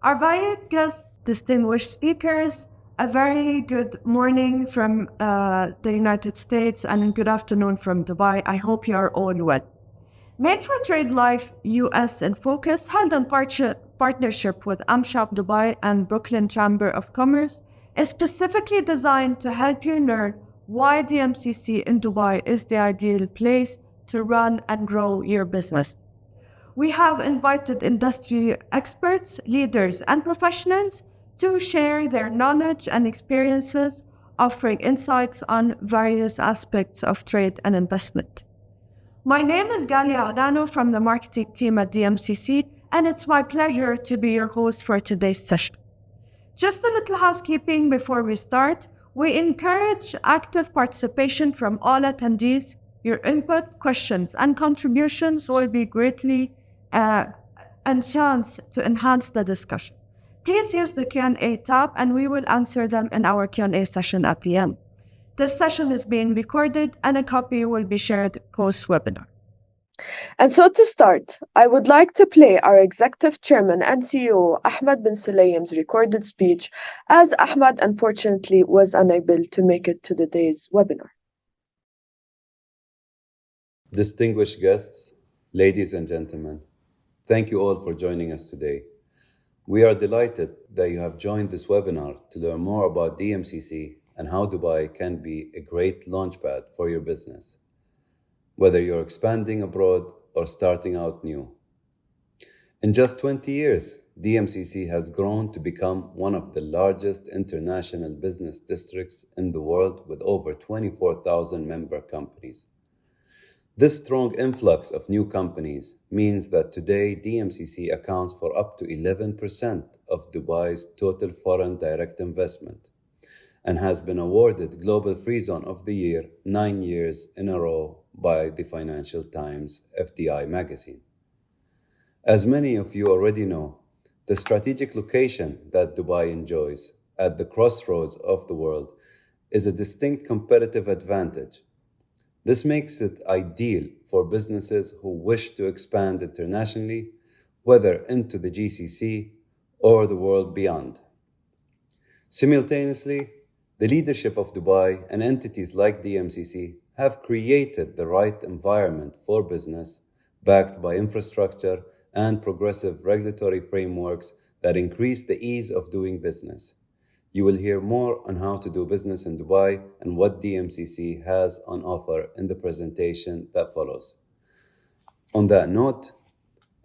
Our valued guests, distinguished speakers, a very good morning from the United States and good afternoon from Dubai. I hope you are all well. Made for Trade Life US in Focus, held in partnership with Amshab Dubai and Brooklyn Chamber of Commerce, is specifically designed to help you learn why DMCC in Dubai is the ideal place to run and grow your business. We have invited industry experts, leaders, and professionals to share their knowledge and experiences, offering insights on various aspects of trade and investment. My name is Galia Adano from the marketing team at DMCC, and it's my pleasure to be your host for today's session. Just a little housekeeping before we start. We encourage active participation from all attendees. Your input, questions, and contributions will be greatly enhanced to enhance the discussion. Please use the Q&A tab and we will answer them in our Q&A session at the end. This session is being recorded and a copy will be shared post-webinar. And so to start, I would like to play our Executive Chairman and CEO Ahmed bin Sulaim's recorded speech, as Ahmed unfortunately was unable to make it to today's webinar. Distinguished guests, ladies and gentlemen, thank you all for joining us today. We are delighted that you have joined this webinar to learn more about DMCC and how Dubai can be a great launchpad for your business, whether you're expanding abroad or starting out new. In just 20 years, DMCC has grown to become one of the largest international business districts in the world with over 24,000 member companies. This strong influx of new companies means that today DMCC accounts for up to 11% of Dubai's total foreign direct investment and has been awarded Global Free Zone of the Year 9 years in a row by the Financial Times FDI magazine. As many of you already know, the strategic location that Dubai enjoys at the crossroads of the world is a distinct competitive advantage. This makes it ideal for businesses who wish to expand internationally, whether into the GCC or the world beyond. Simultaneously, the leadership of Dubai and entities like DMCC have created the right environment for business, backed by infrastructure and progressive regulatory frameworks that increase the ease of doing business. You will hear more on how to do business in Dubai and what DMCC has on offer in the presentation that follows. On that note,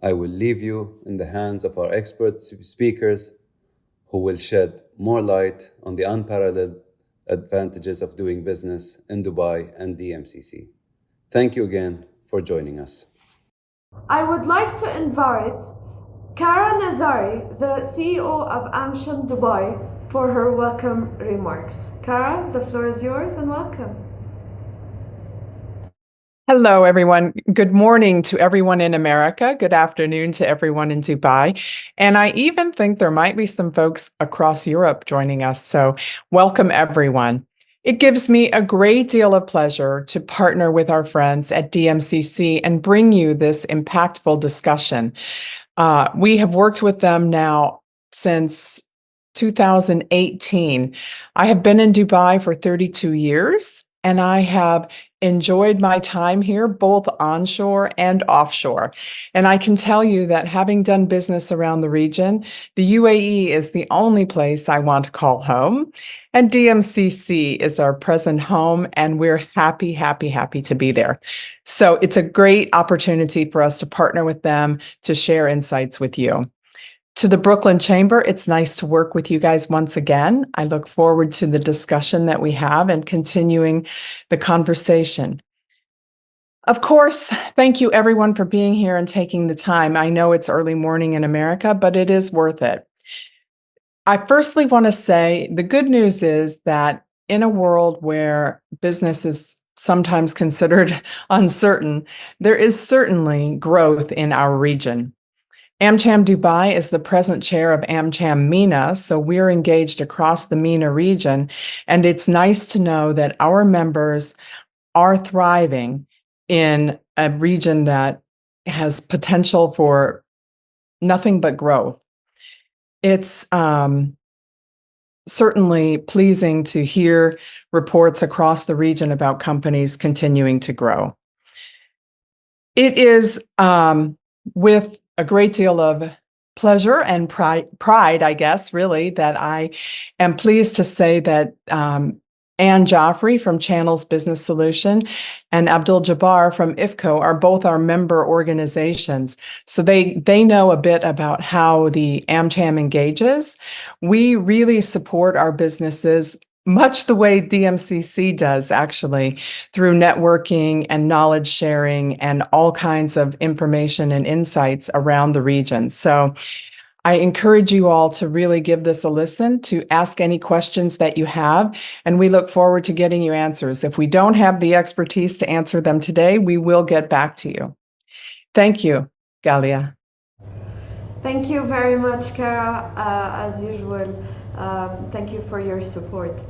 I will leave you in the hands of our expert speakers who will shed more light on the unparalleled advantages of doing business in Dubai and DMCC. Thank you again for joining us. I would like to invite Kara Nazari, the CEO of Amsham Dubai, for her welcome remarks. Kara, the floor is yours and welcome. Hello, everyone. Good morning to everyone in America. Good afternoon to everyone in Dubai. And I even think there might be some folks across Europe joining us. So welcome, everyone. It gives me a great deal of pleasure to partner with our friends at DMCC and bring you this impactful discussion. We have worked with them now since 2018. I have been in Dubai for 32 years, and I have enjoyed my time here, both onshore and offshore. And I can tell you that having done business around the region, the UAE is the only place I want to call home. And DMCC is our present home, and we're happy to be there. So it's a great opportunity for us to partner with them to share insights with you. To the Brooklyn Chamber, it's nice to work with you guys once again. I look forward to the discussion that we have and continuing the conversation. Of course, thank you everyone for being here and taking the time. I know it's early morning in America, but it is worth it. I firstly want to say the good news is that in a world where business is sometimes considered uncertain, there is certainly growth in our region. AmCham Dubai is the present chair of AmCham MENA, so we're engaged across the MENA region, and it's nice to know that our members are thriving in a region that has potential for nothing but growth. it's certainly pleasing to hear reports across the region about companies continuing to grow. It is with a great deal of pleasure and pride, I guess, really, that I am pleased to say that Ann Joffrey from Channels Business Solution and Abdul Jabbar from IFCO are both our member organizations. So they know a bit about how the AmCham engages. We really support our businesses much the way DMCC does, actually, through networking and knowledge sharing and all kinds of information and insights around the region. So I encourage you all to really give this a listen, to ask any questions that you have, and we look forward to getting you answers. If we don't have the expertise to answer them today, we will get back to you. Thank you, Galia. Thank you very much, Kara, as usual. Thank you for your support.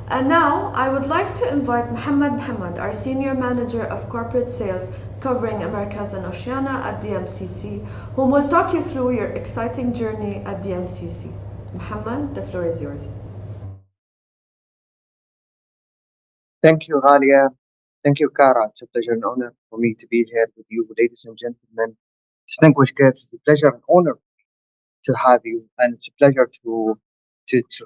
And now I would like to invite Mohammed, our Senior Manager of Corporate Sales covering Americas and Oceania at DMCC, whom will talk you through your exciting journey at DMCC. Mohammed, the floor is yours. Thank you, Ghalia. Thank you, Kara. It's a pleasure and honor for me to be here with you, ladies and gentlemen. Distinguished guests, it's a pleasure and honor to have you, and it's a pleasure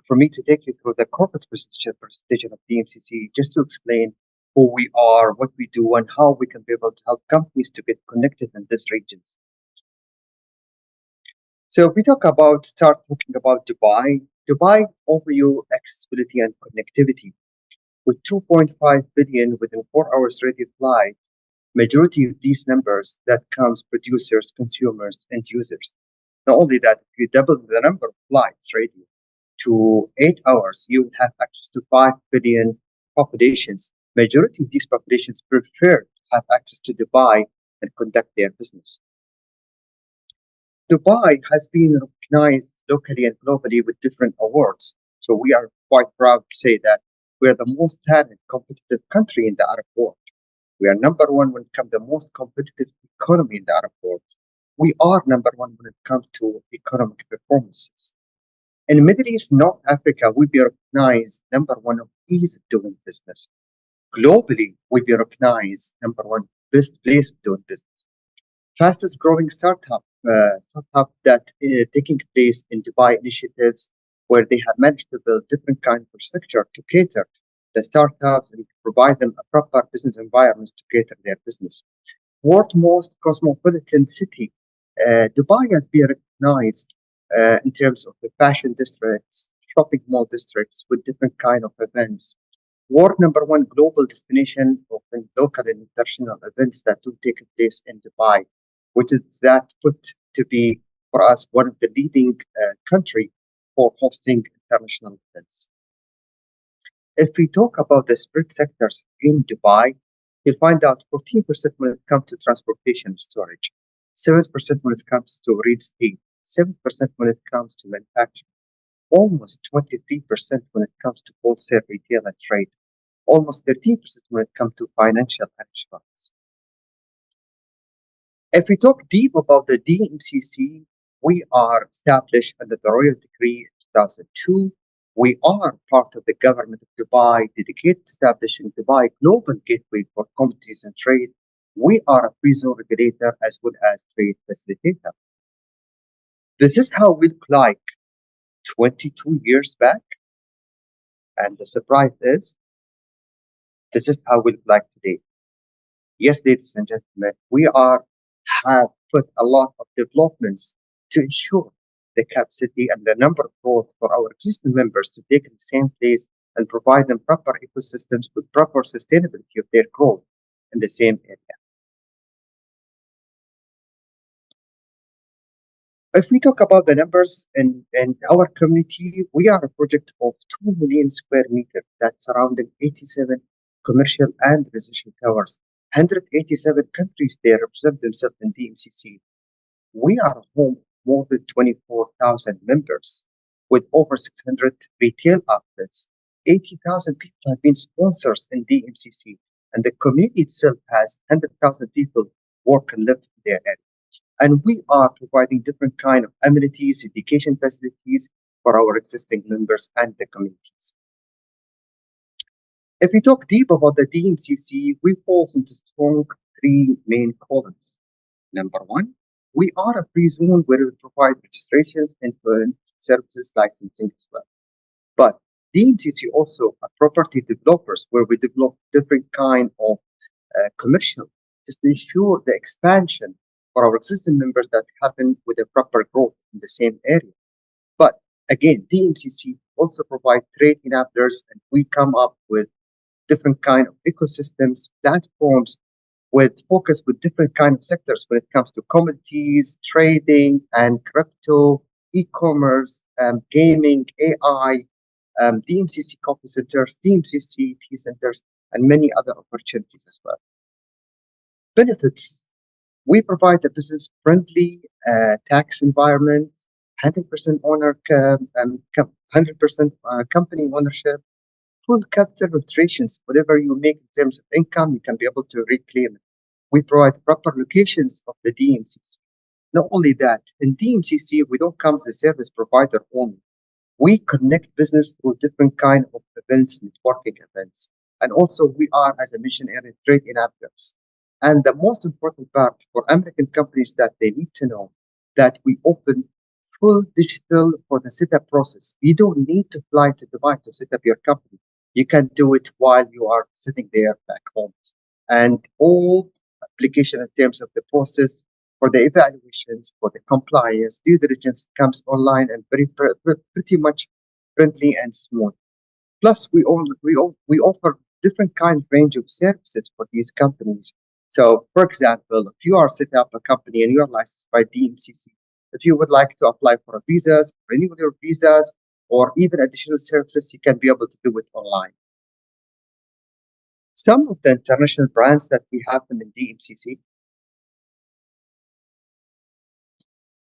for me to take you through the corporate presentation of DMCC, just to explain who we are, what we do, and how we can be able to help companies to get connected in these regions. So if we start talking about Dubai offer you accessibility and connectivity. With 2.5 billion within 4 hours radio flight, majority of these numbers that comes producers, consumers, and users. Not only that, if you double the number of flights radio to 8 hours, you would have access to 5 billion populations. Majority of these populations prefer to have access to Dubai and conduct their business. Dubai has been recognized locally and globally with different awards. So we are quite proud to say that we are the most talented, competitive country in the Arab world. We are number one when it comes to the most competitive economy in the Arab world. We are number one when it comes to economic performances. In Middle East, North Africa, we be recognized number one of ease of doing business. Globally, we be recognized number one best place of doing business. Fastest growing startup that taking place in Dubai initiatives, where they have managed to build different kind of infrastructure to cater the startups and provide them a proper business environment to cater their business. World most cosmopolitan city, Dubai has been recognized in terms of the fashion districts, shopping mall districts with different kind of events. World number one global destination of local and international events that do take place in Dubai, which is that put to be for us one of the leading country for hosting international events. If we talk about the spread sectors in Dubai, you'll find out 14% when it comes to transportation and storage, 7% when it comes to real estate, 7% when it comes to manufacturing, almost 23% when it comes to wholesale, retail, and trade, almost 13% when it comes to financial and insurance. If we talk deep about the DMCC, we are established under the Royal Decree in 2002. We are part of the government of Dubai, dedicated establishing Dubai Global Gateway for Commodities and Trade. We are a free zone regulator as well as trade facilitator. This is how we look like 22 years back. And the surprise is, this is how we look like today. Yes, ladies and gentlemen, we have put a lot of developments to ensure the capacity and the number of growth for our existing members to take in the same place and provide them proper ecosystems with proper sustainability of their growth in the same area. If we talk about the numbers in our community, we are a project of 2 million square meters that's surrounding 87 commercial and residential towers. 187 countries they represent themselves in DMCC. We are home more than 24,000 members with over 600 retail outlets. 80,000 people have been sponsors in DMCC, and the community itself has 100,000 people work and live in their area. And we are providing different kind of amenities, education facilities for our existing members and the communities. If we talk deep about the DMCC, we fall into strong three main columns. Number one, we are a free zone where we provide registrations and services licensing as well. But DMCC also are property developers where we develop different kind of commercial just to ensure the expansion for our existing members that happen with a proper growth in the same area. But again, DMCC also provide trade enablers, and we come up with different kind of ecosystems, platforms with focus with different kind of sectors when it comes to commodities, trading, and crypto, e-commerce, gaming, AI, DMCC coffee centers, DMCC tea centers, and many other opportunities as well. Benefits. We provide a business-friendly tax environment, 100% 100% company ownership, full capital rotations. Whatever you make in terms of income, you can be able to reclaim it. We provide proper locations of the DMCC. Not only that, in DMCC, we don't come as a service provider only. We connect business through different kind of events, networking events. And also we are, as I mentioned earlier, trade enablers. And the most important part for American companies that they need to know that we open full digital for the setup process. You don't need to fly to Dubai to set up your company. You can do it while you are sitting there back home. And all application in terms of the process for the evaluations, for the compliance, due diligence comes online and pretty much friendly and smooth. Plus, we offer different kind of range of services for these companies. So, for example, if you are setting up a company and you are licensed by DMCC, if you would like to apply for a visas, renewal your visas, or even additional services, you can be able to do it online. Some of the international brands that we have in DMCC,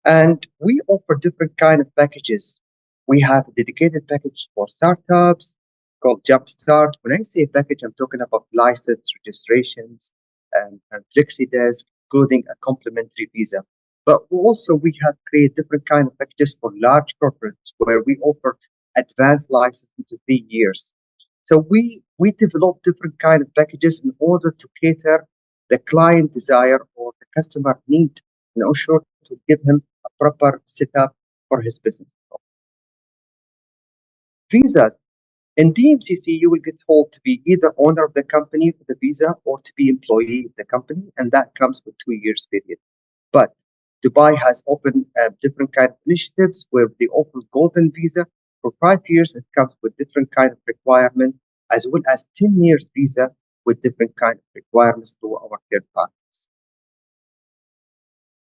and we offer different kind of packages. We have a dedicated package for startups called Jumpstart. When I say package, I'm talking about license registrations and FlexiDesk, including a complimentary visa. But also we have created different kind of packages for large corporates where we offer advanced license into 3 years. So we develop different kind of packages in order to cater the client desire or the customer need in order to give him a proper setup for his business. Visas. In DMCC, you will get told to be either owner of the company for the visa or to be employee of the company, and that comes with 2 years period. But Dubai has opened different kind of initiatives where they offer golden visa for 5 years. It comes with different kind of requirement, as well as 10 years visa with different kind of requirements to our third parties.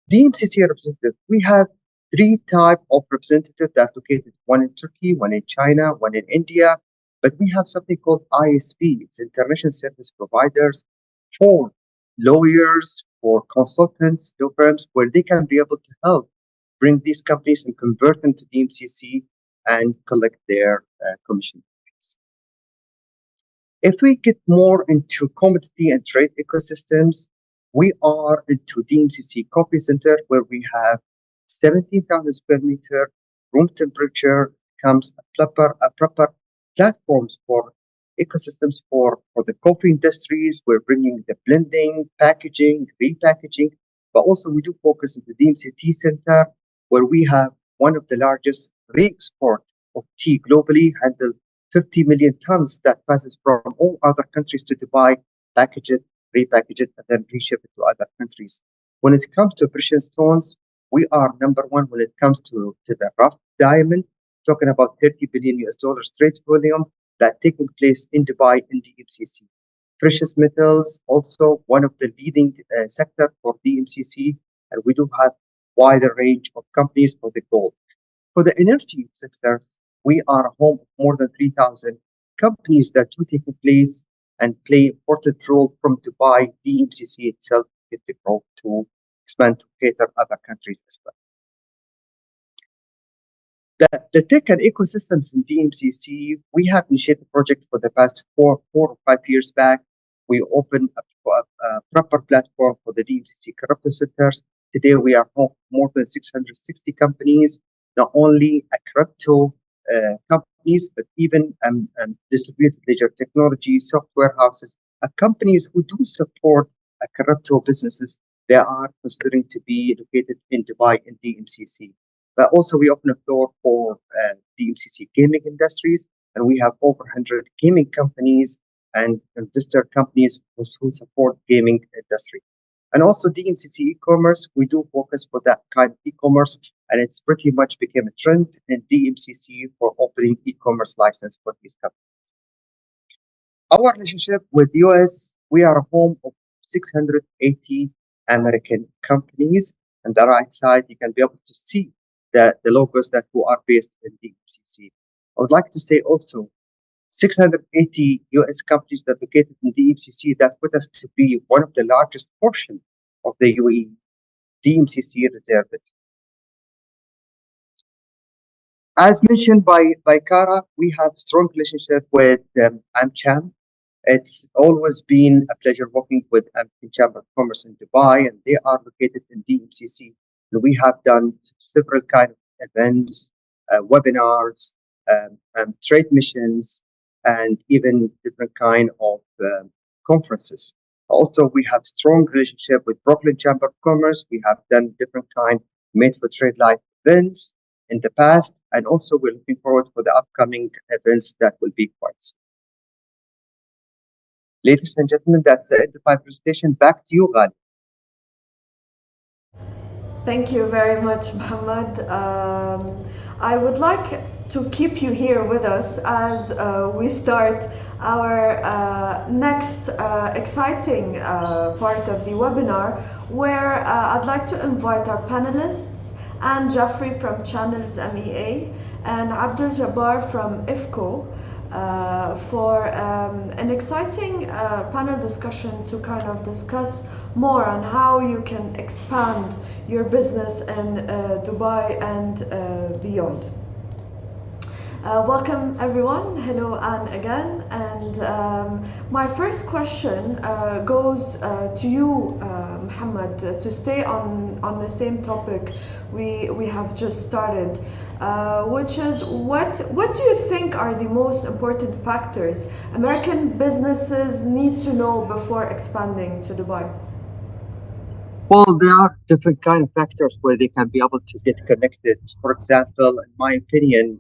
DMCC representative, we have 3 types of representatives that are located, one in Turkey, one in China, one in India. But we have something called ISP, it's International Service Providers, for lawyers, for consultants, law firms, where they can be able to help bring these companies and convert them to DMCC and collect their commission. If we get more into commodity and trade ecosystems, we are into DMCC Coffee Center, where we have 17,000 square meter, room temperature, comes a proper platforms for ecosystems for the coffee industries. We're bringing the blending, packaging, repackaging, but also we do focus on the DMCC Center, where we have one of the largest re-export of tea globally, handle 50 million tons that passes from all other countries to Dubai, package it, repackage it, and then reship it to other countries. When it comes to precious stones, we are number one when it comes to the rough diamond, talking about 30 billion US dollars trade volume that taking place in Dubai in DMCC. Precious metals, also one of the leading sector for DMCC, and we do have wider range of companies for the gold. For the energy sectors, we are home of more than 3,000 companies that do take place and play important role from Dubai. DMCC itself get the growth to expand to cater other countries as well. The tech and ecosystems in DMCC, we have initiated a project for the past four or 5 years back. We opened a proper platform for the DMCC crypto centers Today, we are home to more than 660 companies, not only crypto companies, but even distributed ledger technology, software houses, companies who do support crypto businesses. They are considering to be located in Dubai in DMCC. But also, we open a door for DMCC gaming industries, and we have over 100 gaming companies and investor companies who support gaming industry. And also DMCC e-commerce, we do focus for that kind of e-commerce, and it's pretty much became a trend in DMCC for opening e-commerce license for these companies. Our relationship with US, we are a home of 680 American companies. On the right side, you can be able to see the logos that who are based in DMCC. I would like to say also 680 US companies that located in DMCC, that put us to be one of the largest portion of the UAE DMCC reserved. As mentioned by Kara, we have a strong relationship with AmCham. It's always been a pleasure working with American Chamber of Commerce in Dubai, and they are located in DMCC. And we have done several kind of events, webinars, trade missions, and even different kind of conferences. Also, we have strong relationship with Brooklyn Chamber of Commerce. We have done different kind made for trade life events in the past, and also we're looking forward for the upcoming events that will be quite soon. Ladies and gentlemen, that's the end of my presentation. Back to you, Ghali. Thank you very much, Mohammed. I would like to keep you here with us as we start our next exciting part of the webinar, where I'd like to invite our panelists, and Jeffrey from Channels MEA, and Abdul Jabbar from IFCO, for an exciting panel discussion to kind of discuss more on how you can expand your business in Dubai and beyond. Welcome everyone. Hello Anne again. And my first question goes to you, Mohammed, to stay on the same topic we have just started, which is what do you think are the most important factors American businesses need to know before expanding to Dubai? Well, there are different kind of factors where they can be able to get connected. For example, in my opinion,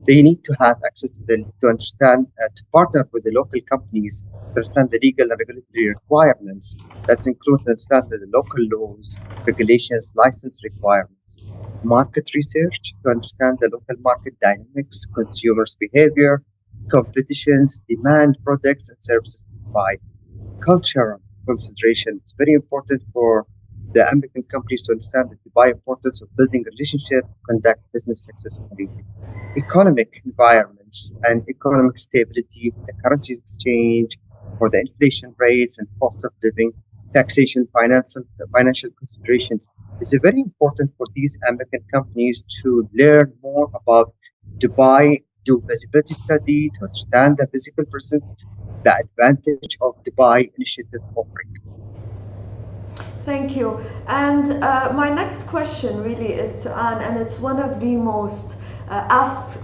they need to have access to understand, to partner with the local companies, to understand the legal and regulatory requirements. That's include to understand the local laws, regulations, license requirements, market research to understand the local market dynamics, consumers' behavior, competitions, demand, products and services by cultural consideration. It's very important for the American companies to understand the Dubai importance of building relationship, conduct business successfully. Economic environments and economic stability, the currency exchange, for the inflation rates and cost of living, taxation, financial considerations. It's very important for these American companies to learn more about Dubai, do feasibility study to understand the physical presence, the advantage of Dubai initiative offering. Thank you. And my next question really is to Anne, and it's one of the most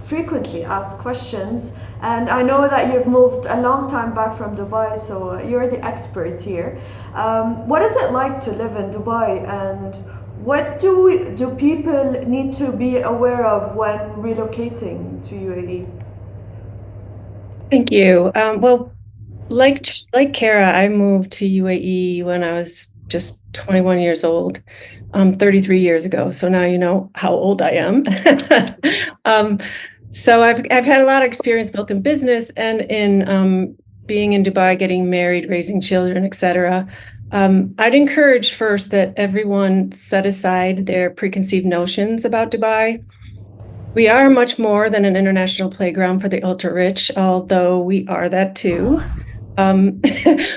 frequently asked questions. And I know that you've moved a long time back from Dubai, so you're the expert here. What is it like to live in Dubai, and what do people need to be aware of when relocating to UAE? Thank you. Well, like Kara, I moved to UAE when I was just 21 years old, 33 years ago. So now you know how old I am. So I've had a lot of experience both in business and in being in Dubai, getting married, raising children, etc. I'd encourage first that everyone set aside their preconceived notions about Dubai. We are much more than an international playground for the ultra-rich, although we are that too.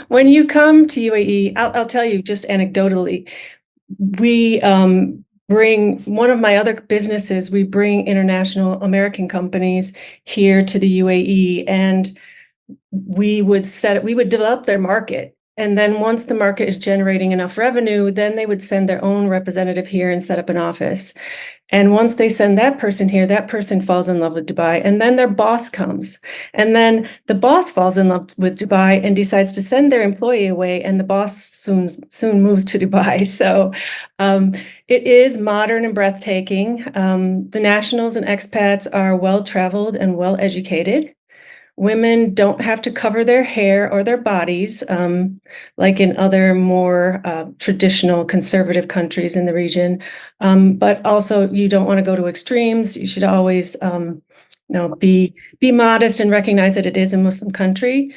When you come to UAE, I'll tell you just anecdotally, we bring one of my other businesses, we bring international American companies here to the UAE, and we would develop their market And then once the market is generating enough revenue, then they would send their own representative here and set up an office. And once they send that person here, that person falls in love with Dubai. And then their boss comes. And then the boss falls in love with Dubai and decides to send their employee away. And the boss soon moves to Dubai. So it is modern and breathtaking. The nationals and expats are well-traveled and well-educated. Women don't have to cover their hair or their bodies, like in other more traditional conservative countries in the region. But also, you don't want to go to extremes. You should always, be modest and recognize that it is a Muslim country.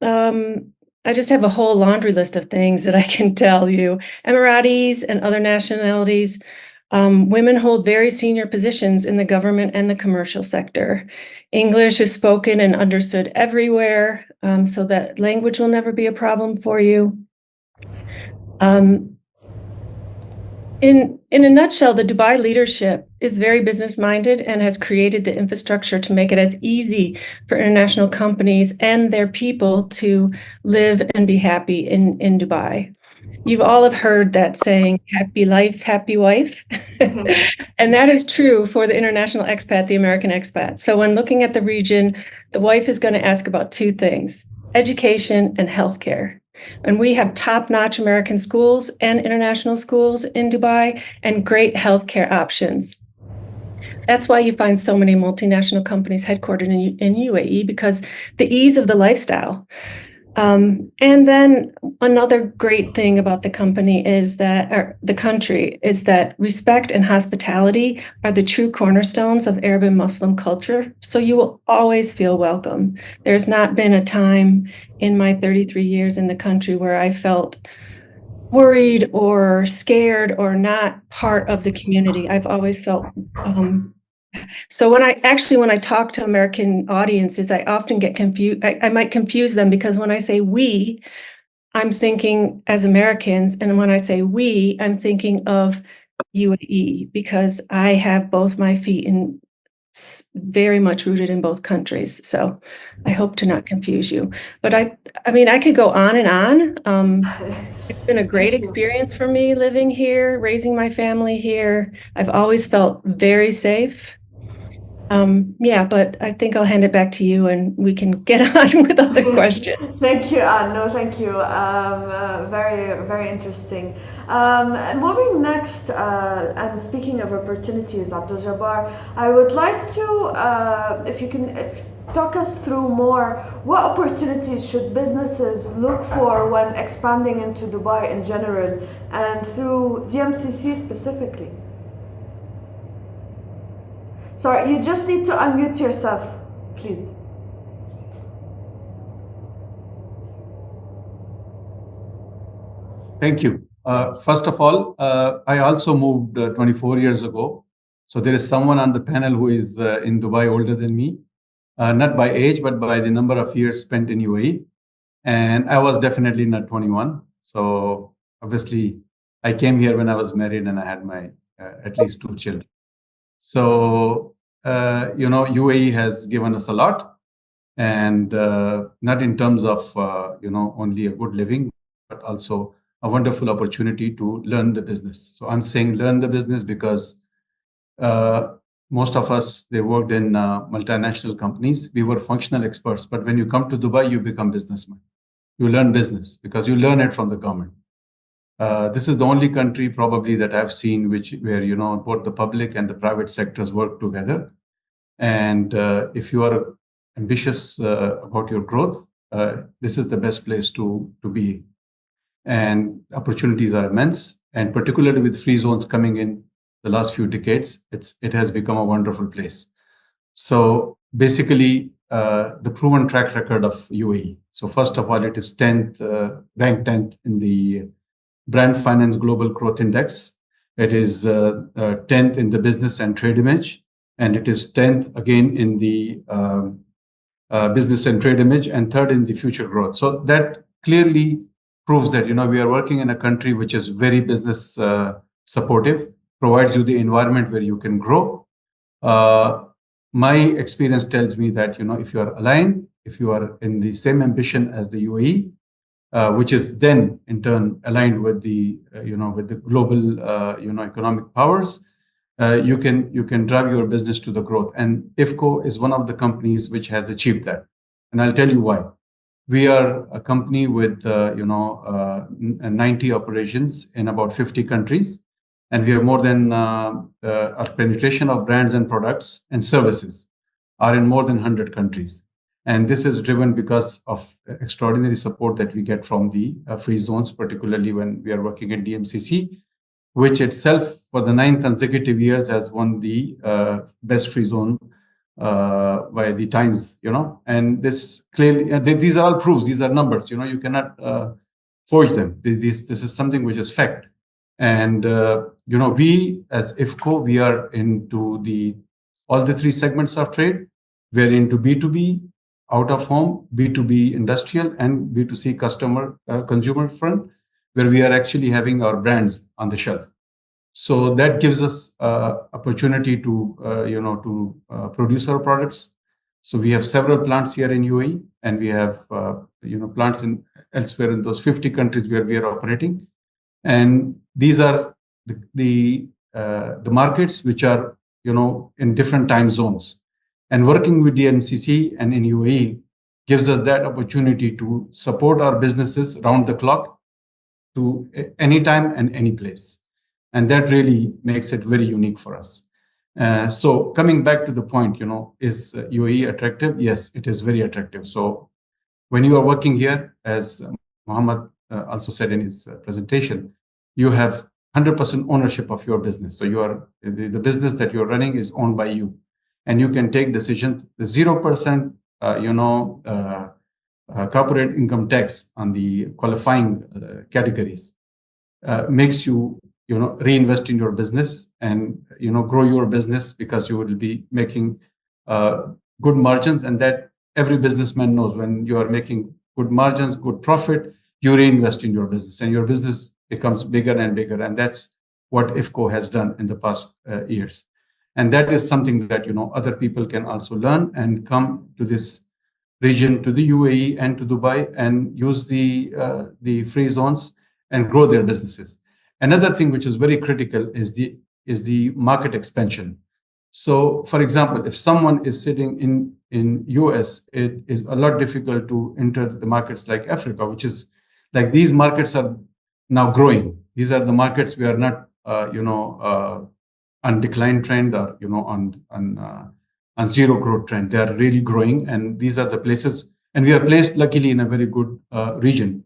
I just have a whole laundry list of things that I can tell you. Emiratis and other nationalities. Women hold very senior positions in the government and the commercial sector. English is spoken and understood everywhere, so that language will never be a problem for you. In a nutshell, the Dubai leadership is very business-minded and has created the infrastructure to make it as easy for international companies and their people to live and be happy in Dubai. You've all have heard that saying, happy life, happy wife. And that is true for the international expat, the American expat. So when looking at the region, the wife is going to ask about two things, education and healthcare. And we have top-notch American schools and international schools in Dubai and great healthcare options. That's why you find so many multinational companies headquartered in UAE, because the ease of the lifestyle. And then another great thing about the company is that, or the country, is that respect and hospitality are the true cornerstones of Arab and Muslim culture. So you will always feel welcome. There's not been a time in my 33 years in the country where I felt worried or scared or not part of the community. I've always felt so when I talk to American audiences, I often get confused. I might confuse them, because when I say we, I'm thinking as Americans. And when I say we, I'm thinking of UAE, because I have both my feet in very much rooted in both countries. So I hope to not confuse you. But I mean, I could go on and on. It's been a great experience for me living here, raising my family here. I've always felt very safe. But I think I'll hand it back to you and we can get on with other questions. Thank you, Anne. No, thank you. Very, very interesting. Moving next, and speaking of opportunities, Abdul Jabbar, I would like to, if you can talk us through more, what opportunities should businesses look for when expanding into Dubai in general and through DMCC specifically? Sorry, you just need to unmute yourself, please. Thank you. First of all, I also moved 24 years ago. So there is someone on the panel who is in Dubai older than me, not by age, but by the number of years spent in UAE. And I was definitely not 21. So obviously, I came here when I was married and I had my at least 2 children. So, UAE has given us a lot, and not in terms of, only a good living, but also a wonderful opportunity to learn the business. So I'm saying learn the business because most of us, they worked in multinational companies. We were functional experts, but when you come to Dubai, you become businessmen. You learn business because you learn it from the government. This is the only country probably that I've seen where both the public and the private sectors work together. And if you are ambitious about your growth, this is the best place to be. And opportunities are immense. And particularly with free zones coming in the last few decades, it has become a wonderful place. So basically, the proven track record of UAE. So first of all, it is ranked 10th in the Brand Finance Global Growth Index. It is 10th in the business and trade image, and it is 10th again in the business and trade image, and third in the future growth. So that clearly proves that we are working in a country which is very business supportive, provides you the environment where you can grow. My experience tells me that if you are aligned, if you are in the same ambition as the UAE, which is then in turn aligned with the with the global economic powers, you can drive your business to the growth. And IFCO is one of the companies which has achieved that, and I'll tell you why. We are a company with 90 operations in about 50 countries, and we have more than our penetration of brands and products and services are in more than 100 countries. And this is driven because of extraordinary support that we get from the free zones, particularly when we are working in DMCC, which itself for the 9 consecutive years has won the best free zone by the Times, and this clearly, these are all proofs, these are numbers, you cannot forge them. This is something which is fact. And, we as IFCO, we are into all the 3 segments of trade. We're into B2B, out of home, B2B industrial, and B2C consumer front, where we are actually having our brands on the shelf. So that gives us opportunity to produce our products. So we have several plants here in UAE, and we have plants elsewhere in those 50 countries where we are operating. And these are the markets which are in different time zones. And working with DMCC and in UAE gives us that opportunity to support our businesses round the clock to any time and any place. And that really makes it very unique for us. So coming back to the point, is UAE attractive? Yes, it is very attractive. So when you are working here, as Muhammad also said in his presentation, you have 100% ownership of your business. So you are the business that you're running is owned by you, and you can take decisions. The 0% corporate income tax on the qualifying categories makes you reinvest in your business and grow your business, because you will be making good margins, and that every businessman knows. When you are making good margins, good profit, you reinvest in your business, and your business becomes bigger and bigger. And that's what IFCO has done in the past years. And that is something that other people can also learn and come to this region, to the UAE and to Dubai, and use the free zones and grow their businesses. Another thing which is very critical is the market expansion. So, for example, if someone is sitting in US, it is a lot difficult to enter the markets like Africa, which is like these markets are now growing. These are the markets we are not, on decline trend or on zero growth trend. They are really growing, and these are the places. And we are placed, luckily, in a very good region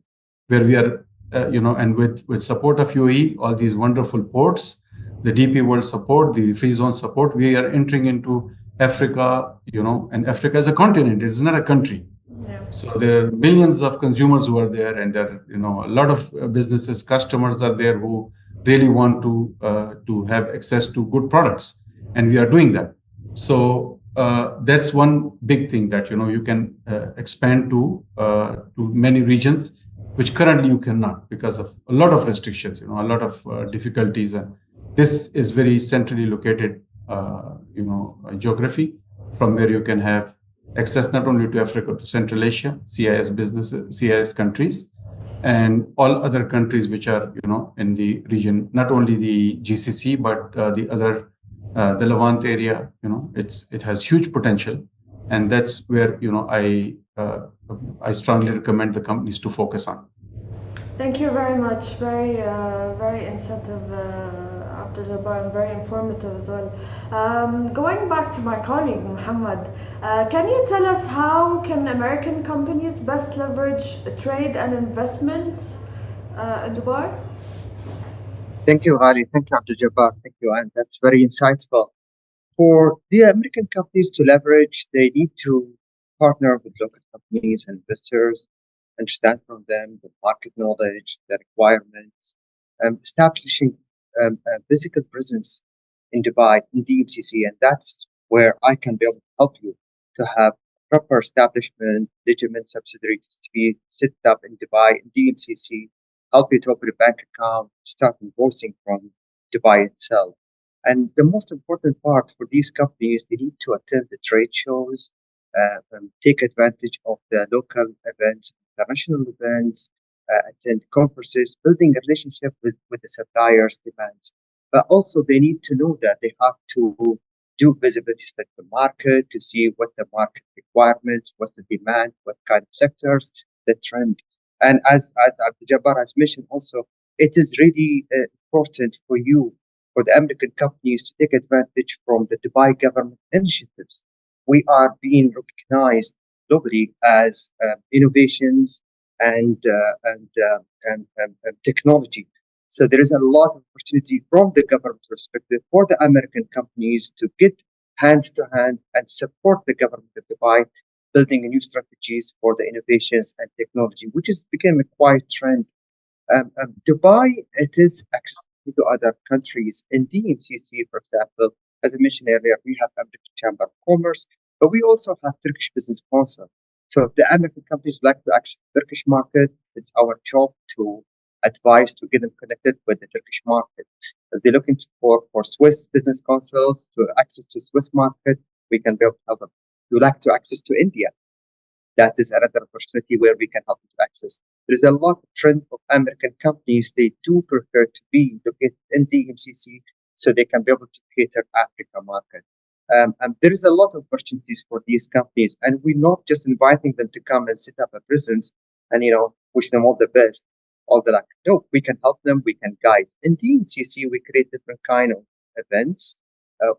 where we are, and with support of UAE, all these wonderful ports, the DP World support, the free zone support, we are entering into Africa, and Africa is a continent. It is not a country. Yeah. So there are millions of consumers who are there, and there are, a lot of businesses, customers are there who really want to have access to good products, and we are doing that. So that's one big thing that you can expand to many regions, which currently you cannot because of a lot of restrictions, a lot of difficulties. And this is very centrally located, geography, from where you can have access not only to Africa, to Central Asia, CIS businesses, CIS countries, and all other countries which are, in the region, not only the GCC, but the other, the Levant area. It has huge potential, and that's where, I strongly recommend the companies to focus on. Thank you very much. Very, very incentive, Abdul Jabbar, and very informative as well. Going back to my colleague Muhammad, can you tell us how can American companies best leverage trade and investment in Dubai? Thank you, Ali. Thank you, Abdul Jabbar. Thank you, and that's very insightful. For the American companies to leverage, they need to partner with local companies and investors, understand from them the market knowledge, the requirements, establishing a physical presence in Dubai, in DMCC, and that's where I can be able to help you to have proper establishment, legitimate subsidiaries to be set up in Dubai, in DMCC, help you to open a bank account, start invoicing from Dubai itself. And the most important part for these companies, they need to attend the trade shows, take advantage of the local events, international events, attend conferences, building a relationship with the suppliers' demands. But also they need to know that they have to do visibility study the market to see what the market requirements, what's the demand, what kind of sectors, the trend. And as Abdul Jabbar has mentioned also, it is really important for the American companies to take advantage from the Dubai government initiatives. We are being recognized globally as innovations and technology. So there is a lot of opportunity from the government perspective for the American companies to get hands to hand and support the government of Dubai, building new strategies for the innovations and technology, which has become a quite trend. Dubai, it is accessible to other countries. In DMCC, for example, as I mentioned earlier, we have American Chamber of Commerce, but we also have Turkish Business Council. So if the American companies like to access the Turkish market, it's our job to advise to get them connected with the Turkish market. If they're looking for Swiss business councils to access to Swiss market, we can be able to help them. If you like to access to India, that is another opportunity where we can help you to access. There is a lot of trend of American companies. They do prefer to be located in the MCC so they can be able to cater Africa market. And there is a lot of opportunities for these companies, and we're not just inviting them to come and set up a presence and wish them all the best, all the luck. No, we can help them, we can guide. In DMCC, we create different kind of events,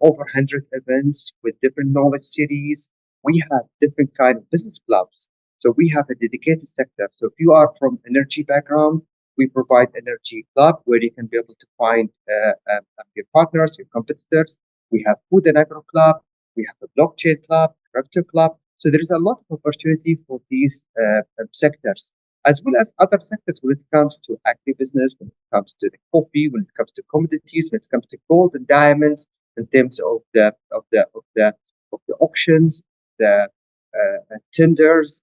over 100 events with different knowledge series. We have different kind of business clubs. So we have a dedicated sector. So if you are from energy background, we provide energy club where you can be able to find your partners, your competitors. We have food and agro club. We have a blockchain club, crypto club. So there is a lot of opportunity for these sectors, as well as other sectors when it comes to agribusiness, when it comes to the coffee, when it comes to commodities, when it comes to gold and diamonds, in terms of the auctions, the tenders,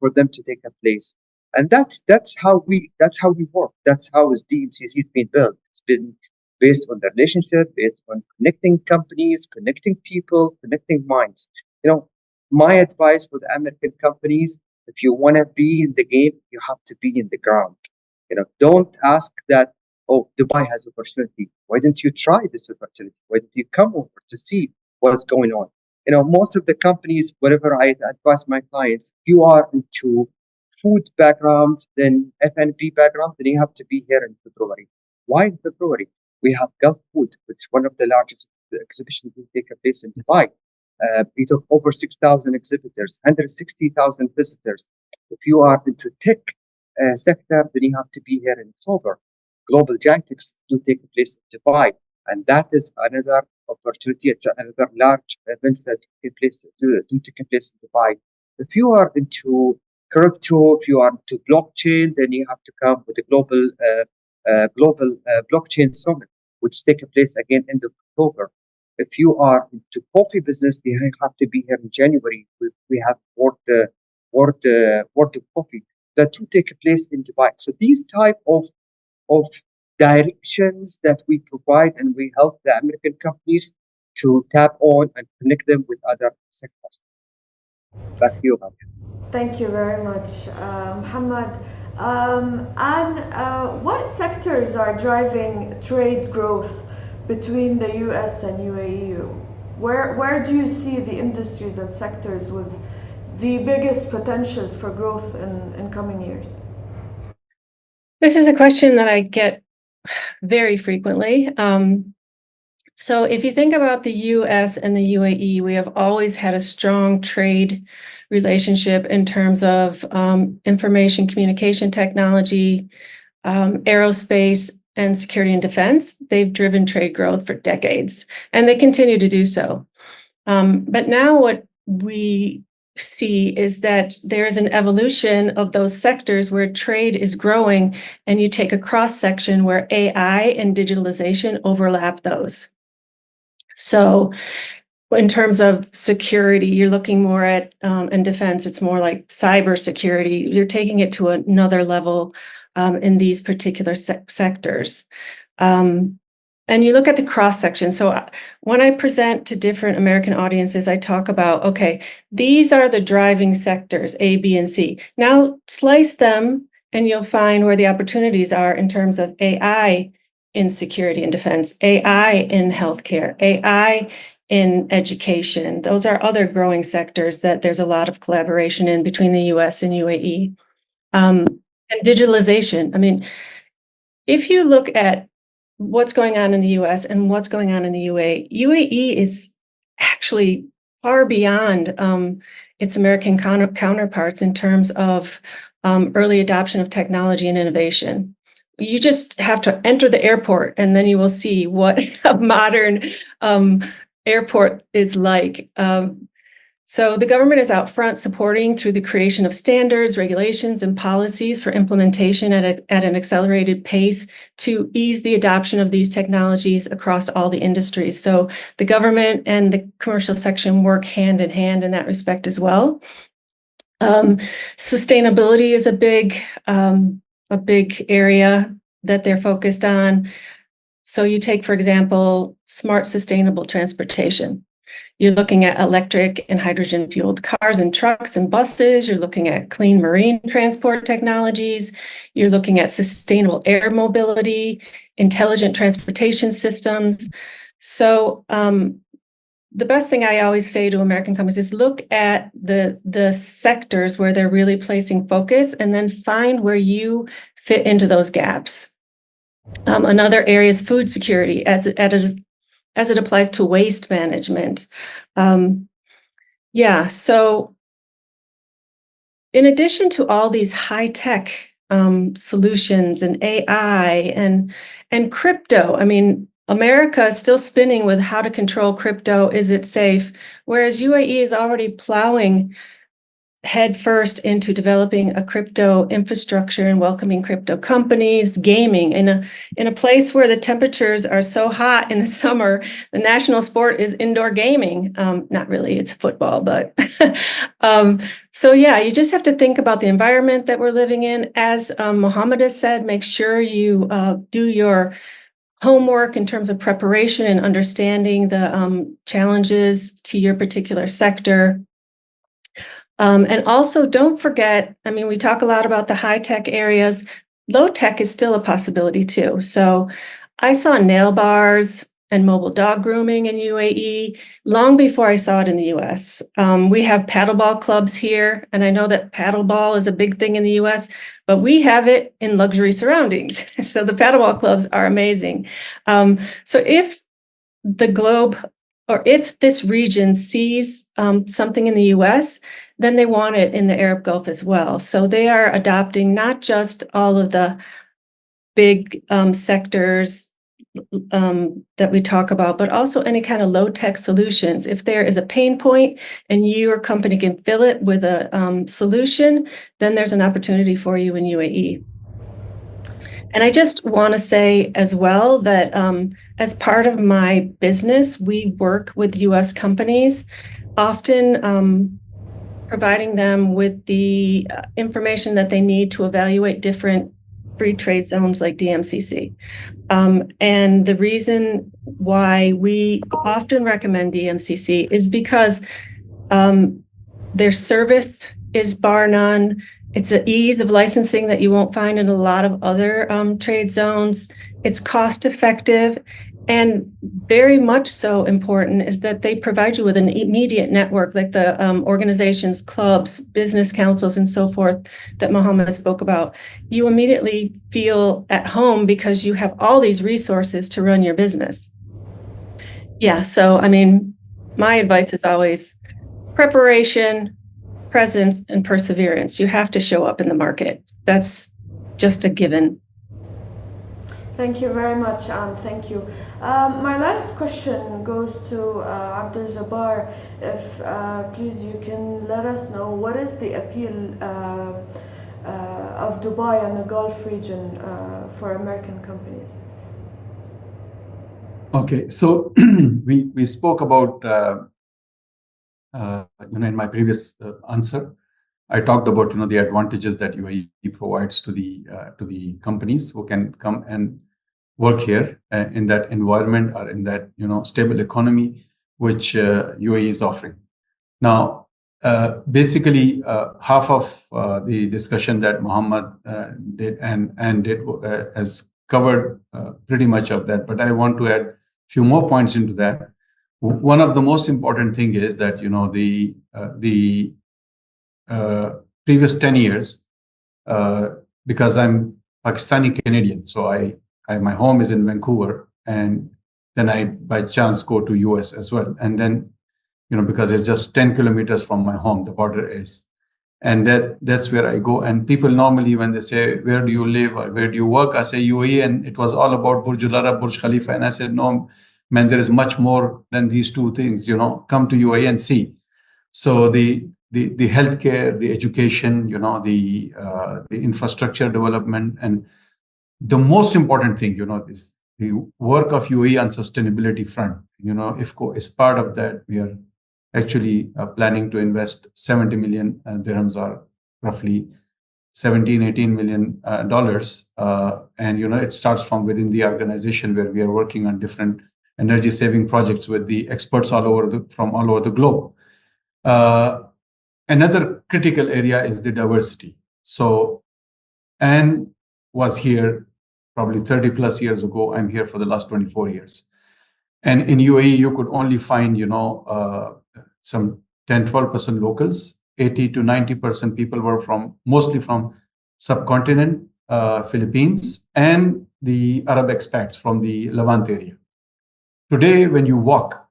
for them to take a place. And that's how we work. That's how DMCC has been built. It's been based on the relationship, based on connecting companies, connecting people, connecting minds. My advice for the American companies, if you want to be in the game, you have to be in the ground. Don't ask that, oh, Dubai has opportunity. Why didn't you try this opportunity? Why didn't you come over to see what's going on? Most of the companies, whatever I advise my clients, you are into food background, then F&B background, then you have to be here in February. Why in February? We have Gulf Food, which is one of the largest exhibitions that take place in Dubai. We took over 6,000 exhibitors, 160,000 visitors. If you are into tech sector, then you have to be here in October. Global Giants do take place in Dubai, and that is another opportunity. It's another large events that take place in Dubai. If you are into crypto, if you are into blockchain, then you have to come with the global blockchain summit, which takes place again end of October. If you are into coffee business, you have to be here in January. We have World of Coffee that do take place in Dubai. So these type of directions that we provide, and we help the American companies to tap on and connect them with other sectors. Back to you, Ma'am. Thank you very much, Muhammad. What sectors are driving trade growth between the US and UAE? Where do you see the industries and sectors with the biggest potentials for growth in coming years? This is a question that I get very frequently. So if you think about the US and the UAE, we have always had a strong trade relationship in terms of information communication technology, aerospace, and security and defense. They've driven trade growth for decades, and they continue to do so. But now what we see is that there is an evolution of those sectors where trade is growing, and you take a cross section where AI and digitalization overlap those. So in terms of security, you're looking more at, in defense, it's more like cybersecurity. You're taking it to another level in these particular sectors. And you look at the cross section. So when I present to different American audiences, I talk about, okay, these are the driving sectors, A, B, and C. Now slice them and you'll find where the opportunities are in terms of AI in security and defense, AI in healthcare, AI in education. Those are other growing sectors that there's a lot of collaboration in between the US and UAE. And digitalization. I mean, if you look at what's going on in the US and what's going on in the UAE is actually far beyond its American counterparts in terms of early adoption of technology and innovation. You just have to enter the airport and then you will see what a modern airport is like. So the government is out front supporting through the creation of standards, regulations, and policies for implementation at an accelerated pace to ease the adoption of these technologies across all the industries. So the government and the commercial section work hand in hand in that respect as well. Sustainability is a big area that they're focused on. So you take, for example, smart sustainable transportation. You're looking at electric and hydrogen fueled cars and trucks and buses. You're looking at clean marine transport technologies. You're looking at sustainable air mobility, intelligent transportation systems. So the best thing I always say to American companies is look at the sectors where they're really placing focus and then find where you fit into those gaps. Another area is food security as it applies to waste management. So in addition to all these high-tech solutions and AI and crypto, I mean, America is still spinning with how to control crypto, is it safe? Whereas UAE is already plowing headfirst into developing a crypto infrastructure and welcoming crypto companies, gaming in a place where the temperatures are so hot in the summer. The national sport is indoor gaming. Not really, it's football, but so yeah, you just have to think about the environment that we're living in. As Mohammed has said, make sure you do your homework in terms of preparation and understanding the challenges to your particular sector. And also don't forget, I mean, we talk a lot about the high-tech areas. Low-tech is still a possibility too. So I saw nail bars and mobile dog grooming in UAE long before I saw it in the US. We have paddleball clubs here, and I know that paddleball is a big thing in the US, but we have it in luxury surroundings. So the paddleball clubs are amazing. So if the globe, or if this region sees something in the US, then they want it in the Arab Gulf as well. So they are adopting not just all of the big sectors that we talk about, but also any kind of low-tech solutions. If there is a pain point and your company can fill it with a solution, then there's an opportunity for you in UAE. And I just want to say as well that as part of my business, we work with US companies, often providing them with the information that they need to evaluate different free trade zones like DMCC. And the reason why we often recommend DMCC is because their service is bar none. It's an ease of licensing that you won't find in a lot of other trade zones. It's cost effective. And very much so important is that they provide you with an immediate network, like the organizations, clubs, business councils, and so forth that Mohammed spoke about. You immediately feel at home because you have all these resources to run your business. Yeah, so I mean, my advice is always preparation, presence, and perseverance. You have to show up in the market. That's just a given. Thank you very much, Anne. Thank you. My last question goes to Abdul Jabbar. If please you can let us know what is the appeal of Dubai and the Gulf region for American companies? Okay, so we spoke about in my previous answer, I talked about the advantages that UAE provides to the companies who can come and work here in that environment or in that stable economy which UAE is offering. Now, basically, half of the discussion that Muhammad did and did has covered pretty much of that. But I want to add a few more points into that. One of the most important thing is that the previous 10 years, because I'm Pakistani Canadian, so my home is in Vancouver, and then I by chance go to US as well, and then because it's just 10 kilometers from my home, the border is. And that's where I go. And people normally, when they say, where do you live or where do you work? I say UAE, and it was all about Burj Al Arab, Burj Khalifa. And I said, no, man, there is much more than these two things, come to UAE and see. So the healthcare, the education, the infrastructure development, and the most important thing, is the work of UAE on sustainability front. IFCO is part of that. We are actually planning to invest 70 million dirhams, or roughly 17-18 million dollars. And it starts from within the organization, where we are working on different energy saving projects with the experts from all over the globe. Another critical area is the diversity. So Anne was here probably 30 plus years ago. I'm here for the last 24 years. And in UAE, you could only find, some 10-12% locals. 80 to 90% people were mostly from subcontinent, Philippines, and the Arab expats from the Levant area. Today, when you walk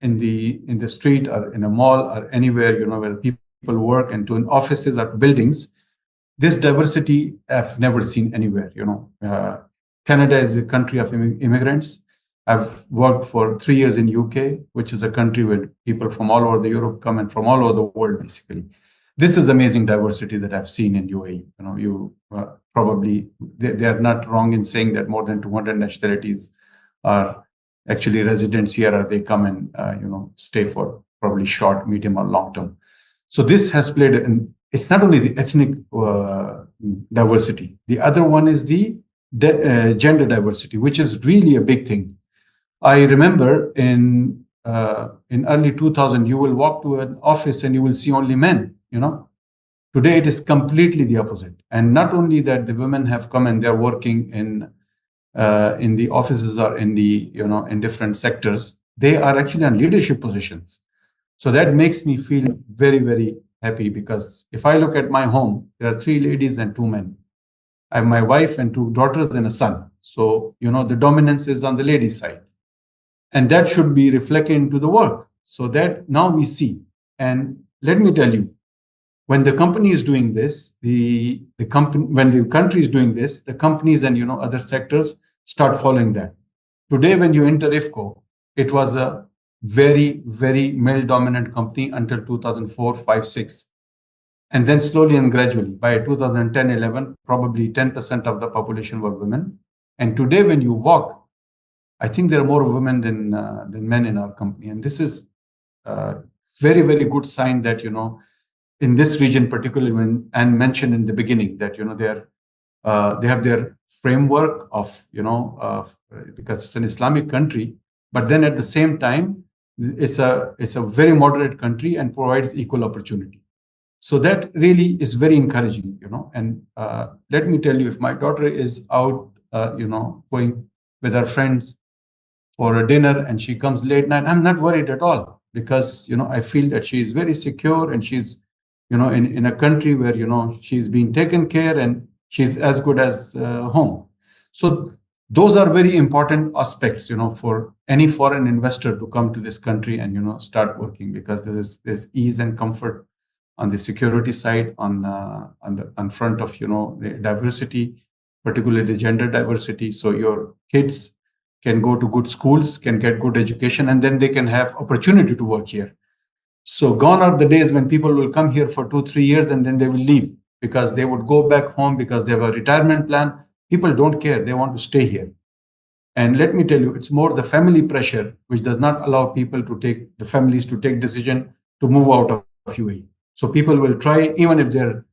in the street or in a mall or anywhere, where people work, and to offices or buildings, this diversity I've never seen anywhere. Canada is a country of immigrants. I've worked for 3 years in UK, which is a country where people from all over the Europe come, and from all over the world, basically. This is amazing diversity that I've seen in UAE. You probably, they are not wrong in saying that more than 200 nationalities are actually residents here, or they come and stay for probably short, medium, or long term. So this has played it's not only the ethnic diversity. The other one is the gender diversity, which is really a big thing. I remember in early 2000, you will walk to an office and you will see only men. Today it is completely the opposite. And not only that, the women have come and they're working in the offices or in the in different sectors. They are actually on leadership positions. So that makes me feel very, very happy, because if I look at my home, there are 3 ladies and 2 men. I have my wife and 2 daughters and a son. So the dominance is on the ladies' side. And that should be reflected into the work. So that now we see. And let me tell you, when the company is doing this, when the country is doing this, the companies and other sectors start following that. Today, when you enter IFCO, it was a very, very male-dominant company until 2004, 5, 6. And then slowly and gradually, by 2010, 11, probably 10% of the population were women. And today, when you walk, I think there are more women than men in our company. And this is a very, very good sign that, in this region, particularly when Anne mentioned in the beginning that, they have their framework of, because it's an Islamic country, but then at the same time, it's a very moderate country and provides equal opportunity. So that really is very encouraging, And let me tell you, if my daughter is out, going with her friends for a dinner and she comes late night, I'm not worried at all, because, I feel that she is very secure, and she's, in a country where, she's being taken care and she's as good as home. So those are very important aspects, for any foreign investor to come to this country and, start working, because there's ease and comfort on the security side, on front of, the diversity, particularly the gender diversity. So your kids can go to good schools, can get good education, and then they can have opportunity to work here. So gone are the days when people will come here for 2-3 years and then they will leave, because they would go back home because they have a retirement plan. People don't care. They want to stay here. And let me tell you, it's more the family pressure, which does not allow the families to take decision to move out of UAE. So people will try, even if their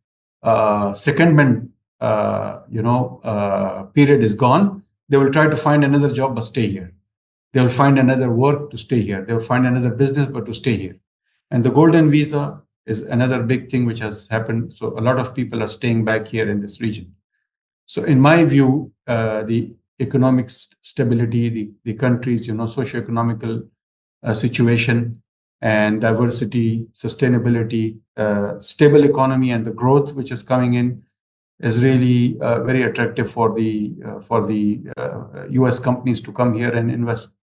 secondment, period is gone, they will try to find another job but stay here. They will find another work to stay here. They will find another business but to stay here. And the golden visa is another big thing which has happened. So a lot of people are staying back here in this region. So in my view, the economic stability, the country's socio-economical situation and diversity, sustainability, stable economy, and the growth which is coming in is really very attractive for the U.S. companies to come here and invest.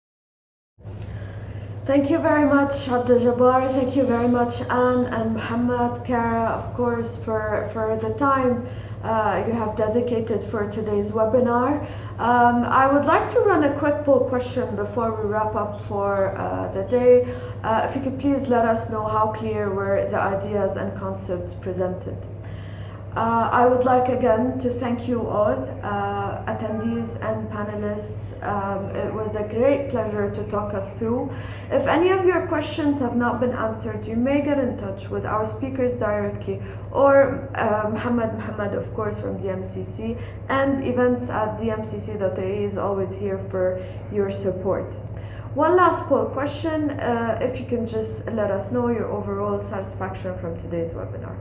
Thank you very much, Abdul Jabbar. Thank you very much, Anne and Muhammad, Kara, of course, for the time you have dedicated for today's webinar. I would like to run a quick poll question before we wrap up for the day. If you could please let us know how clear were the ideas and concepts presented. I would like again to thank you all, attendees and panelists. It was a great pleasure to talk us through. If any of your questions have not been answered, you may get in touch with our speakers directly, or Muhammad, of course, from DMCC, and events at dmcc.ae is always here for your support. One last poll question, if you can just let us know your overall satisfaction from today's webinar.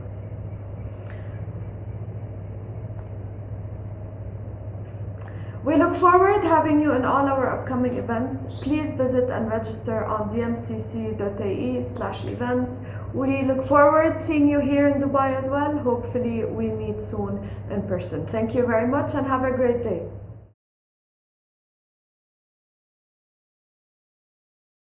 We look forward to having you in all our upcoming events. Please visit and register on dmcc.ae/events. We look forward to seeing you here in Dubai as well. Hopefully we meet soon in person. Thank you very much and have a great day.